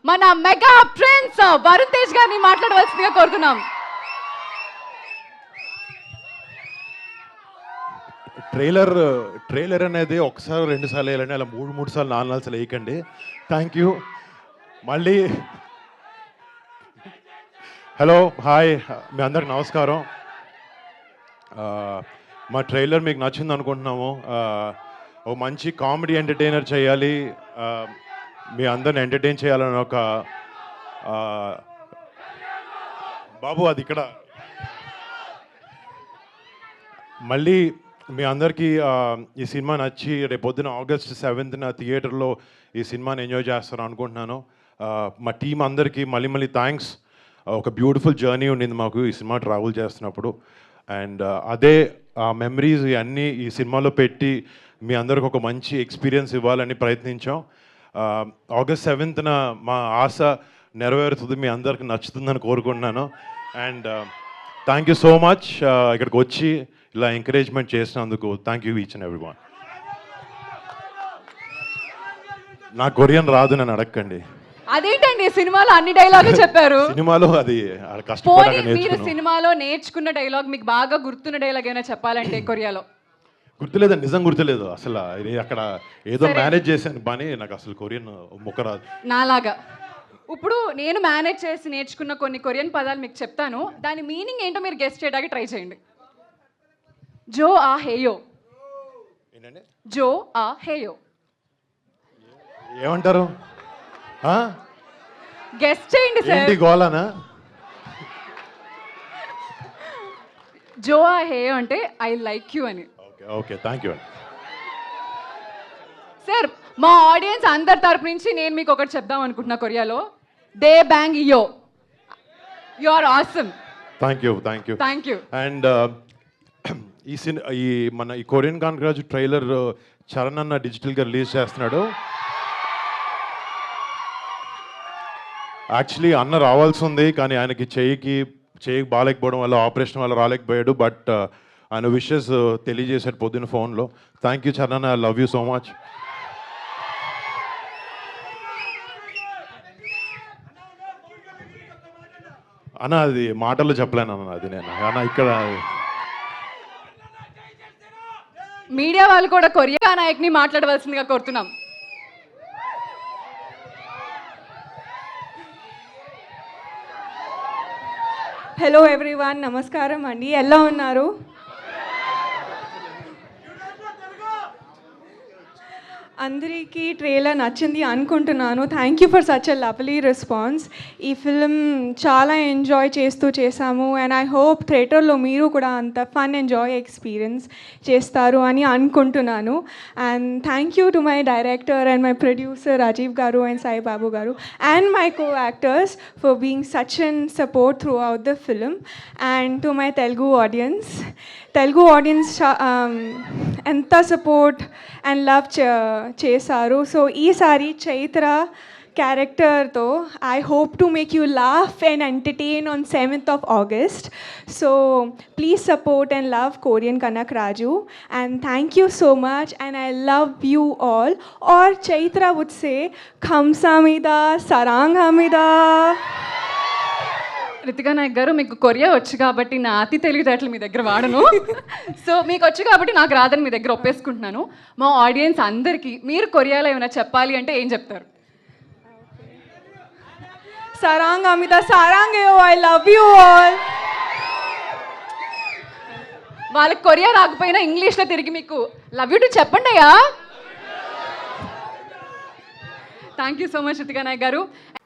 మన mega prince Varun Tej గారిని మాట్లాడవలసిందిగా కోరుతున్నాం. ట్రైలర్ అనేది ఒకసారి 2 సార్లు వేయాలండి, అలా 3 సార్లు 4 సార్లు వేయకండి. Thank you. మళ్ళీ హలో హాయ్, మీ అందరికి నమస్కారం. మా ట్రైలర్ మీకు నచ్చింది అనుకుంటున్నాము. ఒక మంచి కామెడీ ఎంటర్టైనర్ చేయాలి, మీ అందరిని ఎంటర్టైన్ చేయాలని ఒక బాబు అది ఇక్కడ మళ్ళీ మీ అందరికీ ఈ సినిమా నచ్చి రేపొద్దున August 7th థియేటర్లో ఈ సినిమాని ఎంజాయ్ చేస్తారు అనుకుంటున్నాను. మా టీం అందరికీ మళ్ళీ థ్యాంక్స్. ఒక బ్యూటిఫుల్ జర్నీ ఉండింది మాకు ఈ సినిమా ట్రావెల్ చేస్తున్నప్పుడు. అండ్ అదే ఆ మెమరీస్ అన్నీ ఈ సినిమాలో పెట్టి మీ అందరికి ఒక మంచి ఎక్స్పీరియన్స్ ఇవ్వాలని ప్రయత్నించాం. August 7th మా ఆశ నెరవేరుతుంది, మీ అందరికి నచ్చుతుందని కోరుకుంటున్నాను. And thank you so much ఇక్కడికి వచ్చి ఇలా ఎంకరేజ్మెంట్ చేసినందుకు. Thank you each and every one. నా కొరియన్ రాదు, నన్ను అడగండి. అదేంటండి సినిమాలో అన్ని డైలాగులు చెప్పారు. సినిమాలో అది పోనీ మీరు సినిమాలో నేర్చుకున్న డైలాగ్, మీకు బాగా గుర్తున్న డైలాగ్ ఏమైనా చెప్పాలంటే కొరియాలో? గుర్తులేదండి, నిజం గుర్తులేదు అసలు. అక్కడ ఏదో మేనేజ్ చేశాను పని, నాకు అసలు కొరియన్ ముక్క రాదు నాలాగా. ఇప్పుడు నేను మేనేజ్ చేసి నేర్చుకున్న కొన్ని కొరియన్ పదాలు మీకు చెప్తాను, దాని మీనింగ్ ఏంటో మీరు గెస్ట్ చేయడానికి ట్రై చేయండి. జో ఆ హేయో. ఏంటండి జో ఆ హేయో ఏమంటారు? గెస్ట్ చేయండి సార్. గోలానా? జో ఆ హేయో అంటే ఐ లైక్ యూ అని. Okay thank you sir. మా ఆడియన్స్ అందరి తరపు నుంచి నేను మీకు ఒకటి చెప్దాం అనుకుంటున్నా కొరియాలో. దే బ్యాంగ్ యో, you are awesome. Thank you. And మన ఈ కొరియన్ కాంగ్రాజు ట్రైలర్ చరణ్ అన్న డిజిటల్గా రిలీజ్ చేస్తున్నాడు. యాక్చువల్లీ అన్న రావాల్సి ఉంది, కానీ ఆయనకి చెయ్యికి బాగాలేకపోవడం వల్ల, ఆపరేషన్ వల్ల రాలేకపోయాడు. బట్ ఆయన విషెస్ తెలియజేశాడు పొద్దున్న ఫోన్లో. Thank you Charan, I love you so much. అన్న అది మాటల్లో చెప్పలేను అన్న, అది నేను అన్న ఇక్కడ మీడియా వాళ్ళు కూడా కొరియా నాయక్ని మాట్లాడవలసిందిగా కోరుతున్నాం. హలో ఎవ్రీవన్, నమస్కారం అండి. ఎలా ఉన్నారు? అందరికీ ట్రైలర్ నచ్చింది అనుకుంటున్నాను. Thank you for such a lovely response. ఈ ఫిల్మ్ చాలా ఎంజాయ్ చేసాము. అండ్ ఐ హోప్ థియేటర్లో మీరు కూడా అంత ఫన్ ఎంజాయ్ ఎక్స్పీరియన్స్ చేస్తారు అని అనుకుంటున్నాను. And thank you to my director and my producer Rajeev garu and Sai Babu garu and my co actors for being such and support through the film. And to my Telugu audience ఎంత support and love చేశారు. So ఈసారి చైత్ర క్యారెక్టర్తో I hope to make you laugh and entertain on 7th of August. So please support and love Korean Kanak Raju. And thank you so much and I love you all. Or Chaitra would say ఖమ్సామిదా సరాంగమిదా. రితికా నాయక్ గారు, మీకు Korea వచ్చు కాబట్టి నా అతి తెలివితేటలు మీ దగ్గర వాడను. సో మీకు వచ్చు కాబట్టి నాకు రాదని మీ దగ్గర ఒప్పేసుకుంటున్నాను. మా ఆడియన్స్ అందరికీ మీరు కొరియాలో ఏమైనా చెప్పాలి అంటే ఏం చెప్తారు? సరాంగ్ అమిత సారాంగేయో, ఐ లవ్ యూ ఆల్. వాళ్ళకి కొరియా రాకపోయినా ఇంగ్లీష్లో తిరిగి మీకు లవ్ యూ టు చెప్పండి అయ్యా. Thank you so much Ritika Nayak గారు.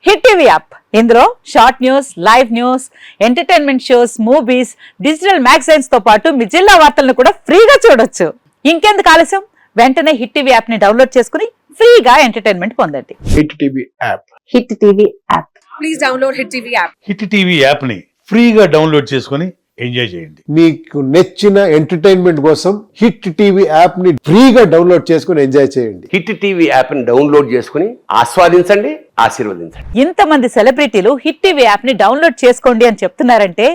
హిట్ టీవీ యాప్, ఇందులో short news, live news, entertainment shows, movies, digital magazines తో పాటు మీ జిల్లా వార్తలను కూడా ఫ్రీగా చూడొచ్చు. ఇంకెందుకు ఆలస్యం, వెంటనే హిట్ టీవీ యాప్ ని డౌన్లోడ్ చేసుకుని ఫ్రీగా ఎంటర్టైన్మెంట్ పొందండి. Hit TV app. Hit TV app. Please download hit TV app. Hit TV app ని ఫ్రీగా డౌన్లోడ్ చేసుకుని ఎంజాయ్ చేయండి. మీకు నచ్చిన ఎంటర్టైన్మెంట్ కోసం హిట్ టీవీ యాప్ ని ఫ్రీగా డౌన్లోడ్ చేసుకుని ఎంజాయ్ చేయండి. హిట్ టీవీ యాప్ ని డౌన్లోడ్ చేసుకుని ఆస్వాదించండి, ఆశీర్వదించండి. ఇంతమంది సెలబ్రిటీలు హిట్ టీవీ యాప్ ని డౌన్లోడ్ చేసుకోండి అని చెప్తున్నారంటే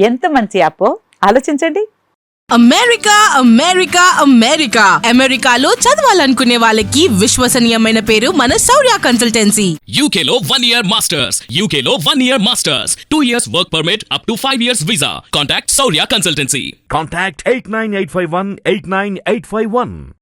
ఎంత మంచి యాప్ ఆలోచించండి. అమెరికా అమెరికా అమెరికా అమెరికాలో చదవాలనుకునే వాళ్ళకి విశ్వసనీయమైన పేరు మన శౌర్య కన్సల్టెన్సీ. UK లో 1 year masters. UK లో 1 year masters. 2 years work permit up to 5 years visa. Contact Saurya Consultancy. Contact 89851 89851.